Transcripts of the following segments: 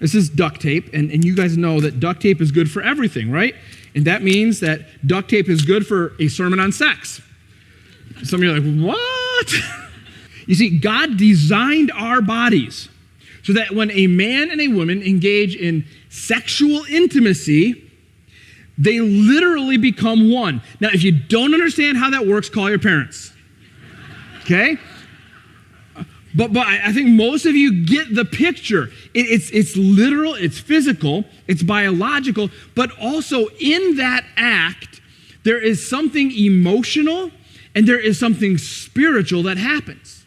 This is duct tape, and you guys know that duct tape is good for everything, right? And that means that duct tape is good for a sermon on sex. Some of you are like, what? You see, God designed our bodies so that when a man and a woman engage in sexual intimacy, they literally become one. Now, if you don't understand how that works, call your parents. Okay? But I think most of you get the picture. It's literal, it's physical, it's biological, but also in that act, there is something emotional and there is something spiritual that happens.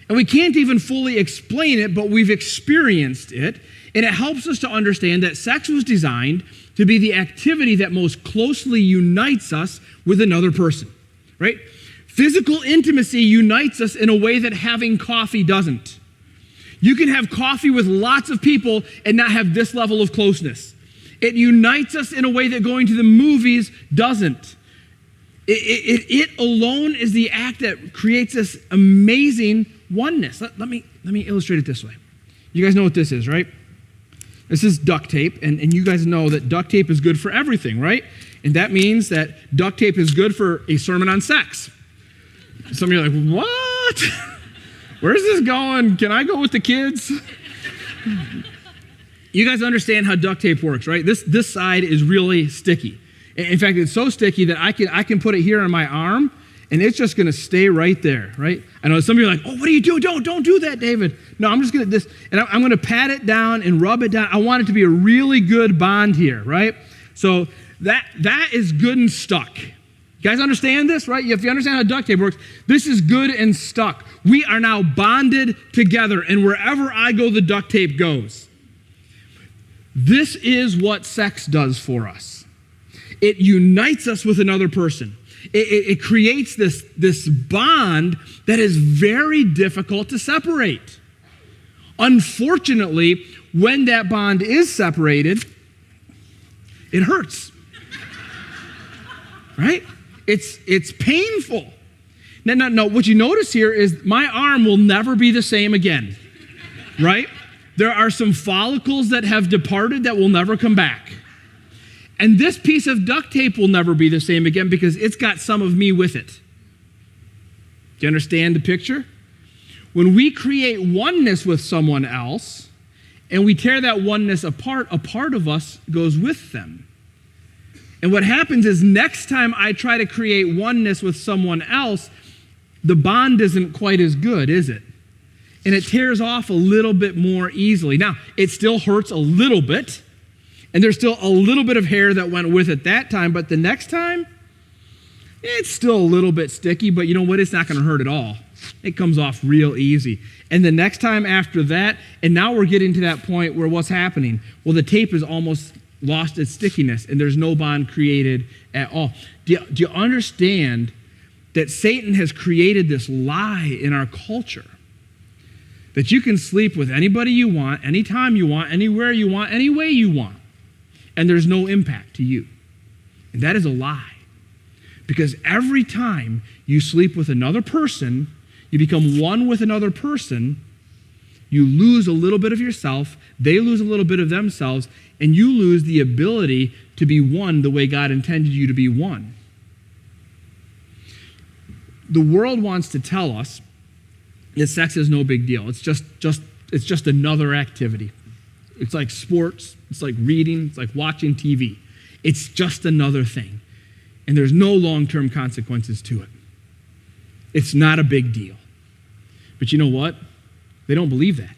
And we can't even fully explain it, but we've experienced it. And it helps us to understand that sex was designed to be the activity that most closely unites us with another person, right? Physical intimacy unites us in a way that having coffee doesn't. You can have coffee with lots of people and not have this level of closeness. It unites us in a way that going to the movies doesn't. It alone is the act that creates this amazing oneness. Let me illustrate it this way. You guys know what this is, right? This is duct tape, and you guys know that duct tape is good for everything, right? And that means that duct tape is good for a sermon on sex. Some of you are like, what? Where's this going? Can I go with the kids? You guys understand how duct tape works, right? This side is really sticky. In fact, it's so sticky that I can put it here on my arm, and it's just going to stay right there, right? I know some of you are like, oh, what are you doing? Don't do that, David. No, I'm just going to I'm going to pat it down and rub it down. I want it to be a really good bond here, right? So that is good and stuck. You guys understand this, right? If you understand how duct tape works, this is good and stuck. We are now bonded together, and wherever I go, the duct tape goes. This is what sex does for us. It unites us with another person. It creates this bond that is very difficult to separate. Unfortunately, when that bond is separated, it hurts. Right? It's painful. Now, what you notice here is my arm will never be the same again. Right? There are some follicles that have departed that will never come back. And this piece of duct tape will never be the same again because it's got some of me with it. Do you understand the picture? When we create oneness with someone else and we tear that oneness apart, a part of us goes with them. And what happens is next time I try to create oneness with someone else, the bond isn't quite as good, is it? And it tears off a little bit more easily. Now, it still hurts a little bit, and there's still a little bit of hair that went with it that time, but the next time, it's still a little bit sticky, but you know what? It's not going to hurt at all. It comes off real easy. And the next time after that, and now we're getting to that point where what's happening? Well, the tape has almost lost its stickiness, and there's no bond created at all. Do you understand that Satan has created this lie in our culture? That you can sleep with anybody you want, anytime you want, anywhere you want, any way you want. And there's no impact to you. And that is a lie. Because every time you sleep with another person, you become one with another person, you lose a little bit of yourself, they lose a little bit of themselves, and you lose the ability to be one the way God intended you to be one. The world wants to tell us that sex is no big deal. It's just another activity. It's like sports, it's like reading, it's like watching TV. It's just another thing. And there's no long-term consequences to it. It's not a big deal. But you know what? They don't believe that.